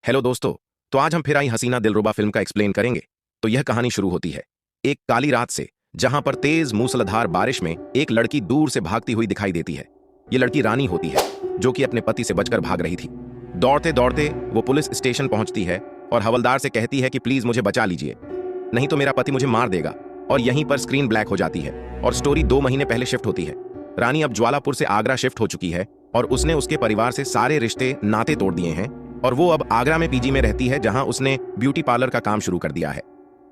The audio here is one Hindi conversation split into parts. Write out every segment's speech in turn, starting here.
हेलो दोस्तों। तो आज हम फिर आई हसीना दिलरुबा फिल्म का एक्सप्लेन करेंगे। तो यह कहानी शुरू होती है एक काली रात से, जहां पर तेज मूसलाधार बारिश में एक लड़की दूर से भागती हुई दिखाई देती है। ये लड़की रानी होती है, जो कि अपने पति से बचकर भाग रही थी। दौड़ते दौड़ते वो पुलिस स्टेशन पहुंचती है और हवलदार से कहती है कि प्लीज मुझे बचा लीजिए, नहीं तो मेरा पति मुझे मार देगा। और यहीं पर स्क्रीन ब्लैक हो जाती है और स्टोरी 2 महीने पहले शिफ्ट होती है। रानी अब ज्वालापुर से आगरा शिफ्ट हो चुकी है और उसने उसके परिवार से सारे रिश्ते नाते तोड़ दिए हैं और वो अब आगरा में पीजी में रहती है, जहां उसने ब्यूटी पार्लर का काम शुरू कर दिया है।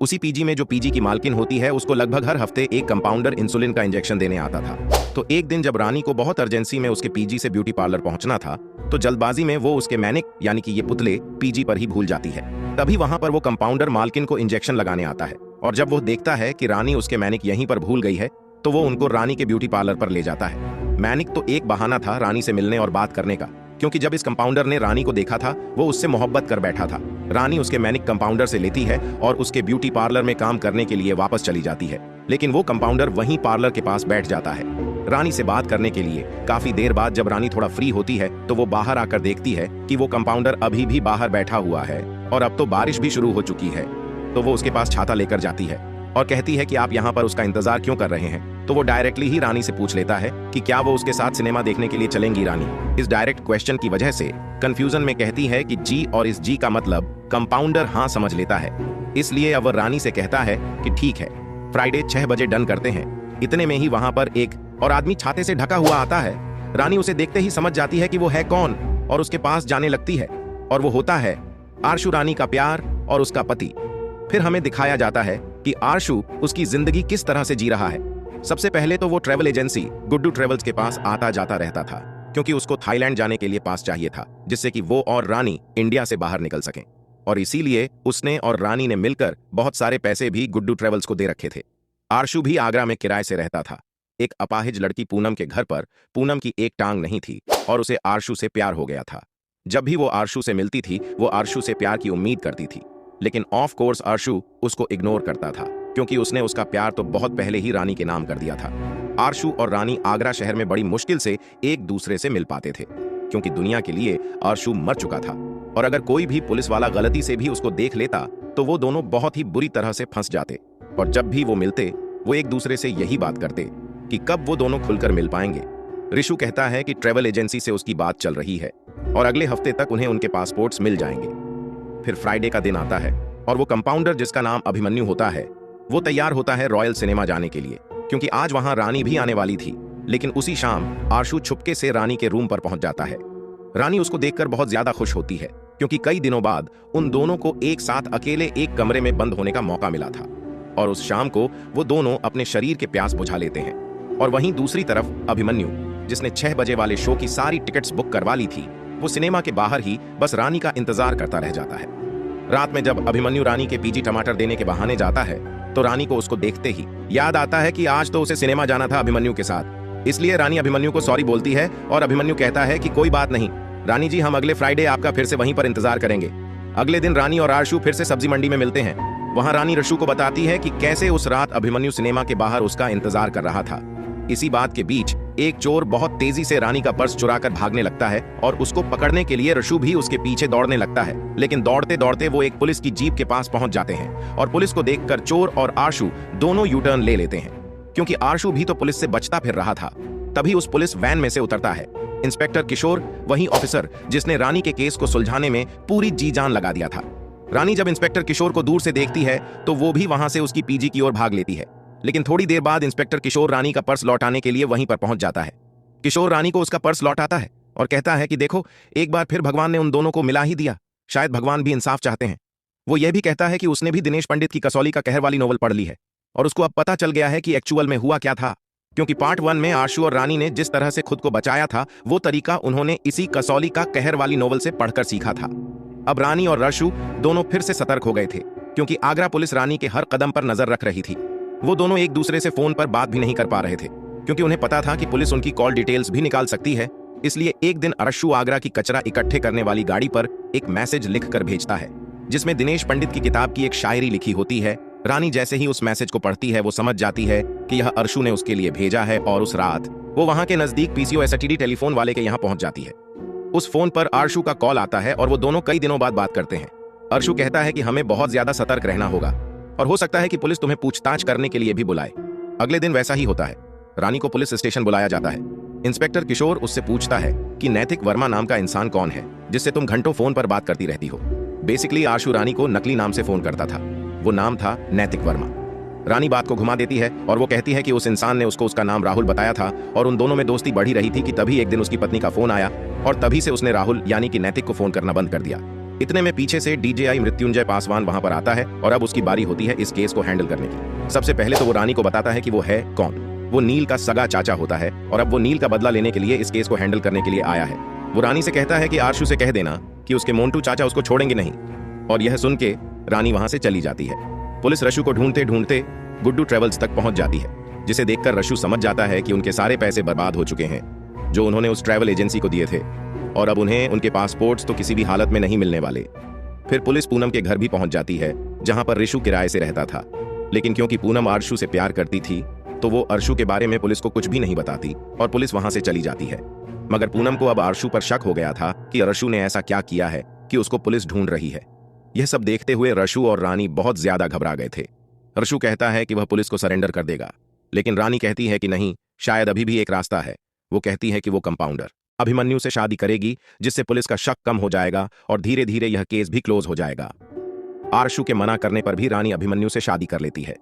उसी पीजी में जो पीजी की मालकिन होती है, उसको लगभग हर हफ्ते एक कंपाउंडर इंसुलिन का इंजेक्शन देने आता था। तो एक दिन जब रानी को बहुत अर्जेंसी में उसके पीजी से ब्यूटी पार्लर पहुंचना था, तो जल्दबाजी में वो उसके मैनिक यानी कि ये पुतले पीजी पर ही भूल जाती है। तभी वहां पर वो कंपाउंडर मालकिन को इंजेक्शन लगाने आता है और जब वो देखता है कि रानी उसके मैनिक यहीं पर भूल गई है, तो वो उनको रानी के ब्यूटी पार्लर पर ले जाता है। मैनिक तो एक बहाना था रानी से मिलने और बात करने का, क्योंकि जब इस कंपाउंडर ने रानी को देखा था, वो उससे मोहब्बत कर बैठा था। रानी उसके मैनिक कंपाउंडर से लेती है और उसके ब्यूटी पार्लर में काम करने के लिए वापस चली जाती है, लेकिन वो कंपाउंडर वहीं पार्लर के पास बैठ जाता है रानी से बात करने के लिए। काफी देर बाद जब रानी थोड़ा फ्री होती है, तो वो बाहर आकर देखती है कि वो कंपाउंडर अभी भी बाहर बैठा हुआ है और अब तो बारिश भी शुरू हो चुकी है। तो वो उसके पास छाता लेकर जाती है और कहती है कि आप यहाँ पर उसका इंतजार क्यों कर रहे हैं। तो वो डायरेक्टली ही रानी से पूछ लेता है कि क्या वो उसके साथ सिनेमा देखने के लिए चलेंगी। रानी इस डायरेक्ट क्वेश्चन की वजह से कंफ्यूजन में कहती है कि जी, और इस जी का मतलब कंपाउंडर हाँ समझ लेता है। इसलिए अब रानी से कहता है कि ठीक है, फ्राइडे 6 बजे डन करते हैं। इतने में ही वहां पर एक और आदमी छाते से ढका हुआ आता है। रानी उसे देखते ही समझ जाती है कि वो है कौन और उसके पास जाने लगती है, और वो होता है आरशु, रानी का प्यार और उसका पति। फिर हमें दिखाया जाता है कि आरशु उसकी जिंदगी किस तरह से जी रहा है। सबसे पहले तो वो ट्रैवल एजेंसी गुड्डू ट्रेवल्स के पास आता जाता रहता था, क्योंकि उसको थाईलैंड जाने के लिए पास चाहिए था, जिससे कि वो और रानी इंडिया से बाहर निकल सकें। और इसीलिए उसने और रानी ने मिलकर बहुत सारे पैसे भी गुड्डू ट्रेवल्स को दे रखे थे। आरशु भी आगरा में किराए से रहता था। एक अपाहिज लड़की पूनम के घर पर पूनम की एक टांग नहीं थी और उसे आरशु से प्यार हो गया था। जब भी वो आरशु से मिलती थी, वो आरशु से प्यार की उम्मीद करती थी, लेकिन ऑफ कोर्स आरशु उसको इग्नोर करता था, क्योंकि उसने उसका प्यार तो बहुत पहले ही रानी के नाम कर दिया था। आरशु और रानी आगरा शहर में बड़ी मुश्किल से एक दूसरे से मिल पाते थे, क्योंकि दुनिया के लिए आरशु मर चुका था और अगर कोई भी पुलिस वाला गलती से भी उसको देख लेता, तो वो दोनों बहुत ही बुरी तरह से फंस जाते। और जब भी वो मिलते, वो एक दूसरे से यही बात करते कि कब वो दोनों खुलकर मिल पाएंगे। ऋषु कहता है कि ट्रैवल एजेंसी से उसकी बात चल रही है और अगले हफ्ते तक उन्हें उनके पासपोर्ट्स मिल जाएंगे। फिर फ्राइडे का दिन आता है और वो कंपाउंडर, जिसका नाम अभिमन्यु होता है, वो तैयार होता है रॉयल सिनेमा जाने के लिए, क्योंकि आज वहां रानी भी आने वाली थी। लेकिन उसी शाम आरशु छुपके से रानी के रूम पर पहुंच जाता है। रानी उसको देखकर बहुत ज्यादा खुश होती है, क्योंकि कई दिनों बाद उन दोनों को एक साथ अकेले एक कमरे में बंद होने का मौका मिला था। और उस शाम को वो दोनों अपने शरीर के प्यास बुझा लेते हैं। और वहीं दूसरी तरफ अभिमन्यु, जिसने 6 बजे वाले शो की सारी टिकट्स बुक करवा ली थी, वो सिनेमा के बाहर ही बस रानी का इंतजार करता रह जाता है। रात में जब अभिमन्यु रानी के पीजी टमाटर देने के बहाने जाता है, तो रानी को उसको देखते ही याद आता है कि आज तो उसे सिनेमा जाना था अभिमन्यु के साथ। इसलिए रानी अभिमन्यु को सॉरी बोलती है और अभिमन्यु कहता है कि कोई बात नहीं रानी जी, हम अगले फ्राइडे आपका फिर से वहीं पर इंतजार करेंगे। अगले दिन रानी और आरशु फिर से सब्जी मंडी में मिलते हैं। वहां रानी ऋषु को बताती है कि कैसे उस रात अभिमन्यु सिनेमा के बाहर उसका इंतजार कर रहा था। इसी बात के बीच एक चोर बहुत तेजी से रानी का पर्स चुराकर भागने लगता है और उसको पकड़ने के लिए ऋषु भी उसके पीछे दौड़ने लगता है। लेकिन दौड़ते दौड़ते वो एक पुलिस की जीप के पास पहुंच जाते हैं और पुलिस को देखकर चोर और आरशु दोनों यू टर्न ले लेते हैं, क्योंकि आरशु भी तो पुलिस से बचता फिर रहा था। तभी उस पुलिस वैन में से उतरता है इंस्पेक्टर किशोर, वही ऑफिसर जिसने रानी के केस को सुलझाने में पूरी जी जान लगा दिया था। रानी जब इंस्पेक्टर किशोर को दूर से देखती है, तो वो भी वहां से उसकी पीजी की ओर भाग लेती है। लेकिन थोड़ी देर बाद इंस्पेक्टर किशोर रानी का पर्स लौटाने के लिए वहीं पर पहुंच जाता है। किशोर रानी को उसका पर्स लौटाता है और कहता है कि देखो, एक बार फिर भगवान ने उन दोनों को मिला ही दिया। शायद भगवान भी इंसाफ चाहते हैं। वो यह भी कहता है कि उसने भी दिनेश पंडित की कसौली का कहर वाली नोवेल पढ़ ली है और उसको अब पता चल गया है कि एक्चुअल में हुआ क्या था, क्योंकि पार्ट 1 में आरशु और रानी ने जिस तरह से खुद को बचाया था, वो तरीका उन्होंने इसी कसौली का कहर वाली नोवेल से पढ़कर सीखा था। अब रानी और ऋषु दोनों फिर से सतर्क हो गए थे, क्योंकि आगरा पुलिस रानी के हर कदम पर नजर रख रही थी। वो दोनों एक दूसरे से फोन पर बात भी नहीं कर पा रहे थे, क्योंकि उन्हें पता था कि पुलिस उनकी कॉल डिटेल्स भी निकाल सकती है। इसलिए एक दिन ऋषु आगरा की कचरा इकट्ठे करने वाली गाड़ी पर एक मैसेज लिख कर भेजता है, जिसमें दिनेश पंडित की किताब की एक शायरी लिखी होती है। रानी जैसे ही उस मैसेज को पढ़ती है, वो समझ जाती है कि यह अरशु ने उसके लिए भेजा है और उस रात वो वहां के नजदीक पीसीओ एसटीडी टेलीफोन वाले के यहाँ पहुंच जाती है। उस फोन पर आरशु का कॉल आता है और वो दोनों कई दिनों बाद बात करते हैं। आरशु कहता है कि हमें बहुत ज्यादा सतर्क रहना होगा और हो सकता है कि पुलिस तुम्हें पूछताछ करने के लिए भी बुलाए। अगले दिन वैसा ही होता है। रानी को पुलिस स्टेशन बुलाया जाता है। इंस्पेक्टर किशोर उससे पूछता है कि नैतिक वर्मा नाम का इंसान कौन है जिससे तुम घंटों फोन पर बात करती रहती हो। बेसिकली आरशु रानी को नकली नाम से फोन करता था। वो नाम था नैतिक वर्मा। रानी बात को घुमा देती है और वो कहती है कि उस इंसान ने उसको उसका नाम राहुल बताया था और उन दोनों में दोस्ती बढ़ी रही थी कि तभी एक दिन उसकी पत्नी का फोन आया और तभी से उसने राहुल यानी कि नैतिक को फोन करना बंद कर दिया। इतने में पीछे से डीजीआई मृत्युंजय पासवान वहां पर आता है और अब उसकी बारी होती है इस केस को हैंडल करने की। सबसे पहले तो वो रानी को बताता है कि वो है कौन। वो नील का सगा चाचा होता है और अब वो नील का बदला लेने के लिए इस केस को हैंडल करने के लिए आया है। वो रानी से कहता है कि आरशु से कह देना कि उसके मोंटू चाचा उसको छोड़ेंगे नहीं, और यह सुन के रानी वहां से चली जाती है। पुलिस रशु को ढूंढते ढूंढते गुड्डू ट्रेवल्स तक पहुंच जाती है, जिसे देखकर रशु समझ जाता है कि उनके सारे पैसे बर्बाद हो चुके हैं जो उन्होंने उस ट्रैवल एजेंसी को दिए थे और अब उन्हें उनके पासपोर्ट्स तो किसी भी हालत में नहीं मिलने वाले। फिर पुलिस पूनम के घर भी पहुंच जाती है जहां पर ऋषु किराए से रहता था, लेकिन क्योंकि पूनम आरशु से प्यार करती थी तो वो आरशु के बारे में पुलिस को कुछ भी नहीं बताती और पुलिस वहां से चली जाती है। मगर पूनम को अब आरशु पर शक हो गया था कि आरशु ने ऐसा क्या किया है कि उसको पुलिस ढूंढ रही है। यह सब देखते हुए रशु और रानी बहुत ज्यादा घबरा गए थे। रशु कहता है कि वह पुलिस को सरेंडर कर देगा, लेकिन रानी कहती है कि नहीं, शायद अभी भी एक रास्ता है। वो कहती है कि वो कंपाउंडर अभिमन्यु से शादी करेगी जिससे पुलिस का शक कम हो जाएगा और धीरे धीरे यह केस भी क्लोज हो जाएगा। आरशु के मना करने पर भी रानी अभिमन्यु से शादी कर लेती है।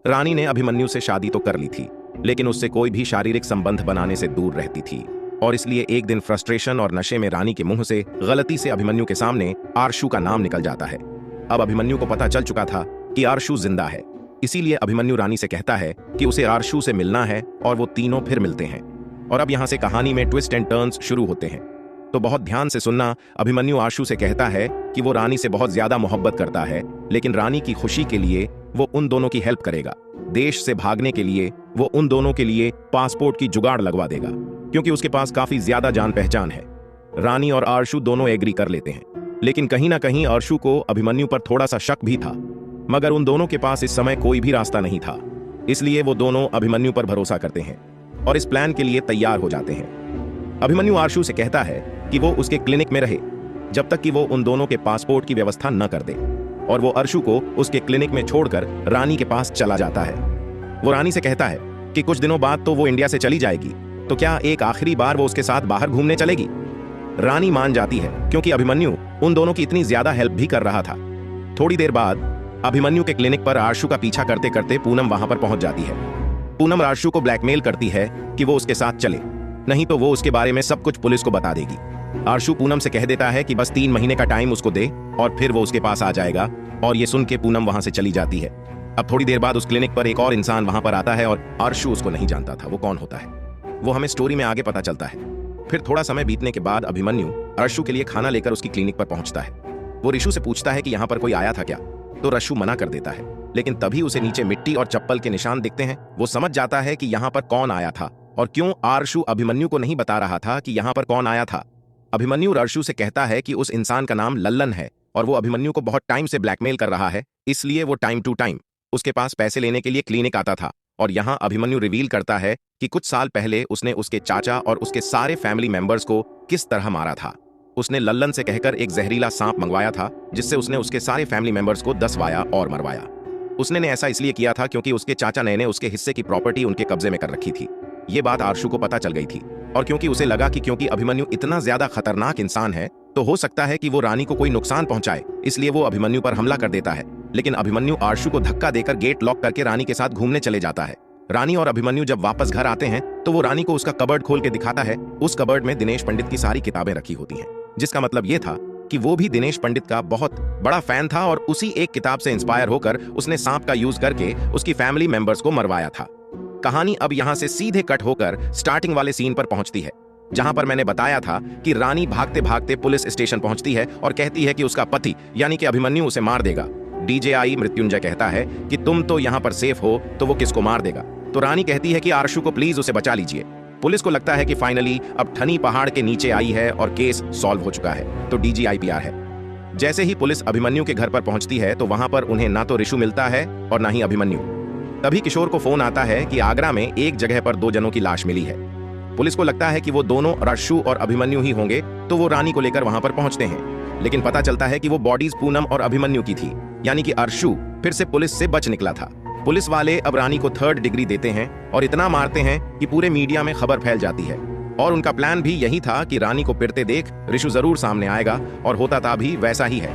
रानी ने अभिमन्यु से शादी तो कर ली थी, लेकिन उससे कोई भी शारीरिक संबंध बनाने से दूर रहती थी और इसलिए एक दिन फ्रस्ट्रेशन और नशे में रानी के मुंह से गलती से अभिमन्यु के सामने आरशु का नाम निकल जाता है। अब अभिमन्यु को पता चल चुका था कि आरशु जिंदा है, इसीलिए अभिमन्यु रानी से कहता है कि उसे आरशु से मिलना है और वो तीनों फिर मिलते हैं। और अब यहां से कहानी में ट्विस्ट एंड टर्न्स शुरू होते हैं, तो बहुत ध्यान से सुनना। अभिमन्यु आरशु से कहता है कि वो रानी से बहुत ज्यादा मोहब्बत करता है, लेकिन रानी की खुशी के लिए वो उन दोनों की हेल्प करेगा। देश से भागने के लिए वो उन दोनों के लिए पासपोर्ट की जुगाड़ लगवा देगा, क्योंकि उसके पास काफी ज्यादा जान पहचान है। रानी और आरशु दोनों एग्री कर लेते हैं, लेकिन कहीं ना कहीं आरशु को अभिमन्यु पर थोड़ा सा शक भी था, मगर उन दोनों के पास इस समय कोई भी रास्ता नहीं था। इसलिए वो दोनों अभिमन्यु पर भरोसा करते हैं और इस प्लान के लिए तैयार हो जाते हैं। अभिमन्यु आरशु से कहता है कि वो उसके क्लिनिक में रहे जब तक कि वो उन दोनों के पासपोर्ट की व्यवस्था न कर दे, और वो आरशु को उसके क्लिनिक में छोड़कर रानी के पास चला जाता है। वो रानी से कहता है कि कुछ दिनों बाद तो वो इंडिया से चली जाएगी, तो क्या एक आखिरी बार वो उसके साथ बाहर घूमने चलेगी। रानी मान जाती है क्योंकि अभिमन्यु उन दोनों की इतनी ज्यादा हेल्प भी कर रहा था। थोड़ी देर बाद अभिमन्यु के क्लिनिक पर आरशु का पीछा करते करते पूनम वहां पर पहुंच जाती है। पूनम आरशु को ब्लैकमेल करती है कि वो उसके साथ चले, नहीं तो वो उसके बारे में सब कुछ पुलिस को बता देगी। आरशु पूनम से कह देता है कि बस 3 महीने का टाइम उसको दे और फिर वो उसके पास आ जाएगा, और ये सुन के पूनम वहां से चली जाती है। अब थोड़ी देर बाद उस क्लिनिक पर एक और इंसान वहां पर आता है और आरशु उसको नहीं जानता था वो कौन होता है। वो हमें स्टोरी में आगे पता चलता है। फिर थोड़ा समय बीतने के बाद अभिमन्यु आरशु के लिए खाना लेकर उसकी क्लिनिक पर पहुंचता है। वो ऋषु से पूछता है कि यहाँ पर कोई आया था क्या, तो रशु मना कर देता है, लेकिन तभी उसे नीचे मिट्टी और चप्पल के निशान दिखते हैं। वो समझ जाता है कि यहाँ पर कौन आया था और क्यों आरशु अभिमन्यु को नहीं बता रहा था कि यहाँ पर कौन आया था। अभिमन्यु रशु से कहता है कि उस इंसान का नाम लल्लन है और वो अभिमन्यु को बहुत टाइम से ब्लैकमेल कर रहा है, इसलिए वो टाइम टू टाइम उसके पास पैसे लेने के लिए क्लिनिक आता था। और यहाँ अभिमन्यु रिवील करता है कि कुछ साल पहले उसने उसके चाचा और उसके सारे फैमिली मेंबर्स को किस तरह मारा था। उसने लल्लन से कहकर एक जहरीला सांप मंगवाया था, जिससे उसने उसके सारे फैमिली मेंबर्स को दसवाया और मरवाया। उसने ने ऐसा इसलिए किया था क्योंकि उसके चाचा ने उसके हिस्से की प्रॉपर्टी उनके कब्जे में कर रखी थी। ये बात आरशु को पता चल गई थी, और क्योंकि उसे लगा कि क्योंकि अभिमन्यु इतना ज्यादा खतरनाक इंसान है तो हो सकता है कि वो रानी को कोई नुकसान पहुंचाए, इसलिए वो अभिमन्यु पर हमला कर देता है। लेकिन अभिमन्यु आरशु को धक्का देकर गेट लॉक करके रानी के साथ घूमने चले जाता है। रानी और अभिमन्यु जब वापस घर आते हैं तो वो रानी को उसका कबर्ड खोल के दिखाता है। उस कबर्ड में दिनेश पंडित की सारी किताबें रखी होती हैं, जिसका मतलब ये था कि वो भी दिनेश पंडित का बहुत बड़ा फैन था और उसी एक किताब से इंस्पायर होकर उसने सांप का यूज करके उसकी फैमिली मेंबर्स को मरवाया था। कहानी अब यहां से सीधे कट होकर स्टार्टिंग वाले सीन पर पहुंचती है, जहां पर मैंने बताया था कि रानी भागते भागते पुलिस स्टेशन पहुंचती है और कहती है कि उसका पति यानी कि अभिमन्यु उसे मार देगा। डीजीआई मृत्युंजय कहता है कि तुम तो यहां पर सेफ हो, तो वो किसको मार देगा। तो रानी कहती है कि आरशु को प्लीज उसे बचा लीजिए। पुलिस को लगता है कि फाइनली अब ठनी पहाड़ के नीचे आई है और केस सॉल्व हो चुका है, तो डीजीआईपीआर है। जैसे ही पुलिस अभिमन्यु के घर पर पहुंचती है तो वहां पर उन्हें ना तो ऋषु मिलता है और ना ही अभिमन्यु। तभी किशोर को फोन आता है कि आगरा में एक जगह पर 2 जनों की लाश मिली है। पुलिस को लगता है कि वो दोनों अर्शु और अभिमन्यु ही होंगे, तो वो रानी को लेकर वहां पर पहुंचते हैं। लेकिन पता चलता है कि वो बॉडीज पूनम और अभिमन्यु की थी, यानी कि अर्शु फिर से पुलिस से बच निकला था। पुलिस वाले अब रानी को 3rd डिग्री देते हैं और इतना मारते हैं कि पूरे मीडिया में खबर फैल जाती है। और उनका प्लान भी यही था कि रानी को पिटते देख ऋषु जरूर सामने आएगा, और होता था भी वैसा ही है।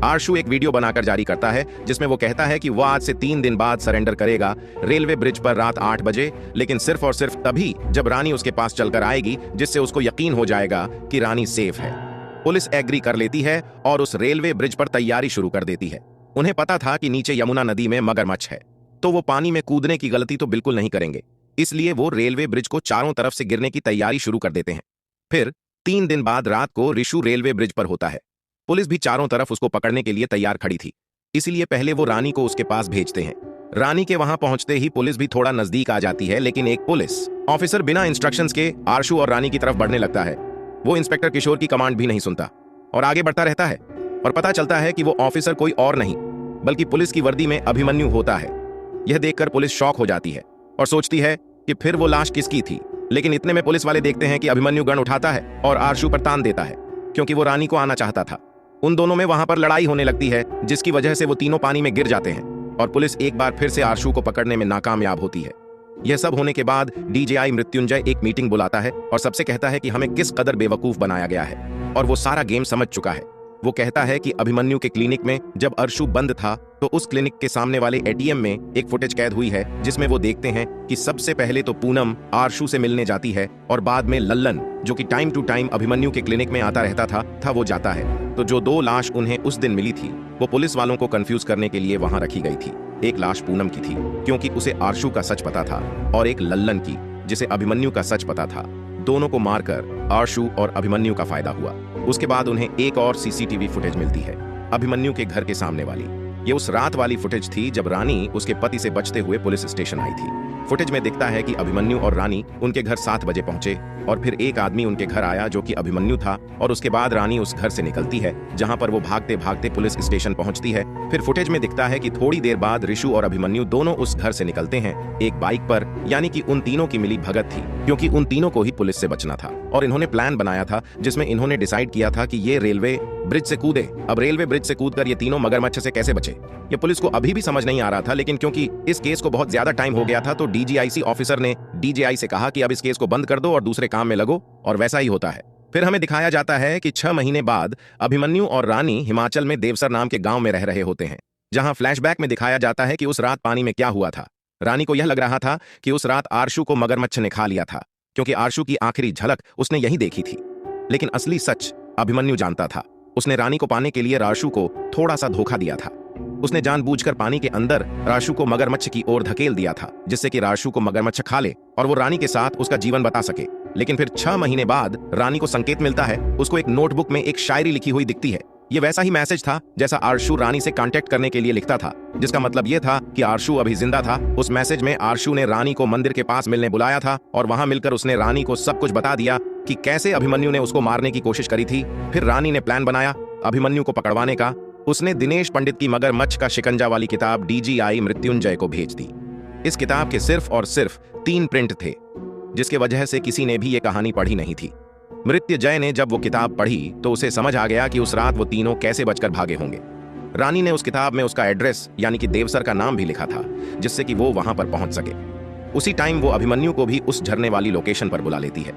अर्शु एक वीडियो बनाकर जारी करता है जिसमें वो कहता है कि वो आज से 3 दिन बाद सरेंडर करेगा रेलवे ब्रिज पर रात 8 बजे, लेकिन सिर्फ और सिर्फ तभी जब रानी उसके पास चलकर आएगी, जिससे उसको यकीन हो जाएगा कि रानी सेफ है। पुलिस एग्री कर लेती है और उस रेलवे ब्रिज पर तैयारी शुरू कर देती है। उन्हें पता था कि नीचे यमुना नदी में मगरमच्छ है, तो वो पानी में कूदने की गलती तो बिल्कुल नहीं करेंगे, इसलिए वो रेलवे ब्रिज को चारों तरफ से गिरने की तैयारी शुरू कर देते हैं। फिर 3 दिन बाद रात को ऋषु रेलवे ब्रिज पर होता है। पुलिस भी चारों तरफ उसको पकड़ने के लिए तैयार खड़ी थी, इसलिए पहले वो रानी को उसके पास भेजते हैं। रानी के वहां पहुंचते ही पुलिस भी थोड़ा नजदीक आ जाती है, लेकिन एक पुलिस ऑफिसर बिना इंस्ट्रक्शंस के अर्शु और रानी की तरफ बढ़ने लगता है। वो इंस्पेक्टर किशोर की कमांड भी नहीं सुनता और आगे बढ़ता रहता है, और पता चलता है कि वो ऑफिसर कोई और नहीं बल्कि पुलिस की वर्दी में अभिमन्यु होता है। यह देखकर पुलिस शॉक हो जाती है और सोचती है कि फिर वो लाश किसकी थी, लेकिन इतने में पुलिस वाले देखते हैं कि अभिमन्यु गन उठाता है और अर्शु पर तान देता है, क्योंकि वो रानी को आना चाहता था। उन दोनों में वहां पर लड़ाई होने लगती है, जिसकी वजह से वो तीनों पानी में गिर जाते हैं और पुलिस एक बार फिर से अर्शु को पकड़ने में नाकामयाब होती है। यह सब होने के बाद डीजीआई मृत्युंजय एक मीटिंग बुलाता है और सबसे कहता है कि हमें किस कदर बेवकूफ बनाया गया है, और वो सारा गेम समझ चुका है। वो कहता है कि अभिमन्यु के क्लिनिक में जब अर्शु बंद था, तो उस क्लिनिक के सामने वाले एटीएम में एक फुटेज कैद हुई है, जिसमें वो देखते हैं कि सबसे पहले तो पूनम अर्शु से मिलने जाती है और बाद में लल्लन, जो कि टाइम टू टाइम अभिमन्यु के क्लिनिक में आता रहता था वो जाता है। तो जो 2 लाश उन्हें उस दिन मिली थी, वो पुलिस वालों को कंफ्यूज करने के लिए वहां रखी गई थी। एक लाश पूनम की थी, क्योंकि उसे अर्शु का सच पता था, और एक लल्लन की, जिसे अभिमन्यु का सच पता था। दोनों को मारकर अर्शु और अभिमन्यु का फायदा हुआ। उसके बाद उन्हें एक और सीसीटीवी फुटेज मिलती है, अभिमन्यु के घर के सामने वाली। ये उस रात वाली फुटेज थी जब रानी उसके पति से बचते हुए पुलिस स्टेशन आई थी। फुटेज में दिखता है कि अभिमन्यु और रानी उनके घर 7 बजे पहुंचे, और फिर एक आदमी उनके घर आया जो कि अभिमन्यु था, और उसके बाद रानी उस घर से निकलती है, जहां पर वो भागते भागते पुलिस स्टेशन पहुंचती है। फिर फुटेज में दिखता है कि थोड़ी देर बाद ऋषु और अभिमन्यु दोनों उस घर से निकलते हैं एक बाइक पर, यानी कि उन तीनों की मिली भगत थी, क्योंकि उन तीनों को ही पुलिस से बचना था और इन्होंने प्लान बनाया था, जिसमें इन्होंने डिसाइड किया था कि ये रेलवे ब्रिज से कूदे। अब रेलवे ब्रिज से कूदकर ये तीनों मगरमच्छ से कैसे बचे, ये पुलिस को अभी भी समझ नहीं आ रहा था। लेकिन क्योंकि इस केस को बहुत ज्यादा टाइम हो गया था, तो डीजीआईसी ऑफिसर ने डीजीआई से कहा कि अब इस केस को बंद कर दो और दूसरे काम में लगो, और वैसा ही होता है। फिर हमें दिखाया जाता है कि 6 महीने बाद अभिमन्यु और रानी हिमाचल में देवसर नाम के गांव में रह रहे होते हैं, जहां फ्लैशबैक में दिखाया जाता है कि उस रात पानी में क्या हुआ था। रानी को यह लग रहा था कि उस रात अर्शु को मगरमच्छ ने खा लिया था, क्योंकि अर्शु की आखिरी झलक उसने यही देखी थी। लेकिन असली सच अभिमन्यु जानता था। उसने रानी को पाने के लिए अर्शु को थोड़ा सा धोखा दिया था। उसने जानबूझकर पानी के अंदर अर्शु को मगरमच्छ की ओर धकेल दिया था, जिससे कि अर्शु को मगरमच्छ खा ले और वो रानी के साथ उसका जीवन बता सके। लेकिन फिर 6 महीने बाद रानी को संकेत मिलता है। उसको एक नोटबुक में एक शायरी लिखी हुई दिखती है। ये वैसा ही मैसेज था जैसा अर्शु रानी से कांटेक्ट करने के लिए लिखता था, जिसका मतलब ये था कि अर्शु अभी जिंदा था। उस मैसेज में अर्शु ने रानी को मंदिर के पास मिलने बुलाया था, और वहां मिलकर उसने रानी को सब कुछ बता दिया कि कैसे अभिमन्यु ने उसको मारने की कोशिश करी थी। फिर रानी ने प्लान बनाया अभिमन्यु को पकड़वाने का। उसने दिनेश पंडित की मगरमच्छ का शिकंजा वाली किताब डीजीआई मृत्युंजय को भेज दी। इस किताब के सिर्फ और सिर्फ 3 प्रिंट थे, जिसके वजह से किसी ने भी ये कहानी पढ़ी नहीं थी। मृत्युंजय ने जब वो किताब पढ़ी तो उसे समझ आ गया कि उस रात वो तीनों कैसे बचकर भागे होंगे। रानी ने उस किताब में उसका एड्रेस यानी कि देवसर का नाम भी लिखा था, जिससे कि वो वहां पर पहुंच सके। उसी टाइम वो अभिमन्यु को भी उस झरने वाली लोकेशन पर बुला लेती है।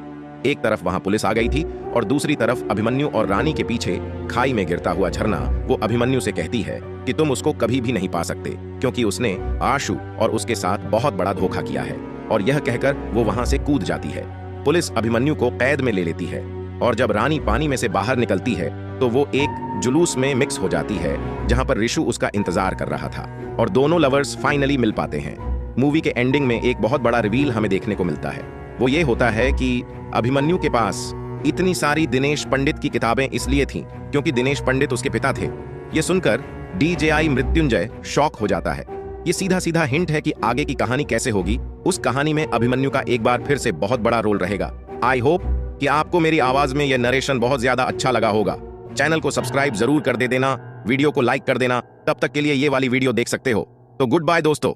एक तरफ वहां पुलिस आ गई थी और दूसरी तरफ अभिमन्यु और रानी के पीछे खाई में गिरता हुआ झरना। वो अभिमन्यु से कहती है कि तुम उसको कभी भी नहीं पा सकते, क्योंकि उसने अर्शु और उसके साथ बहुत बड़ा धोखा किया है। और यह कहकर वो वहां से कूद जाती है। पुलिस अभिमन्यु को कैद में ले लेती है, और जब रानी पानी में से बाहर निकलती है तो वो एक जुलूस में मिक्स हो जाती है, जहां पर ऋषु उसका इंतजार कर रहा था, और दोनों लवर्स फाइनली मिल पाते हैं। मूवी के एंडिंग में एक बहुत बड़ा रिवील हमें देखने को मिलता है। वो ये होता है कि अभिमन्यु के पास इतनी सारी दिनेश पंडित की किताबें इसलिए थीं क्योंकि दिनेश पंडित उसके पिता थे। ये सुनकर डीजीआई मृत्युंजय शॉक हो जाता है। ये सीधा सीधा हिंट है कि आगे की कहानी कैसे होगी। उस कहानी में अभिमन्यु का एक बार फिर से बहुत बड़ा रोल रहेगा। आई होप कि आपको मेरी आवाज में यह नरेशन बहुत ज्यादा अच्छा लगा होगा। चैनल को सब्सक्राइब जरूर कर दे देना, वीडियो को लाइक कर देना। तब तक के लिए ये वाली वीडियो देख सकते हो। तो गुड बाय दोस्तों।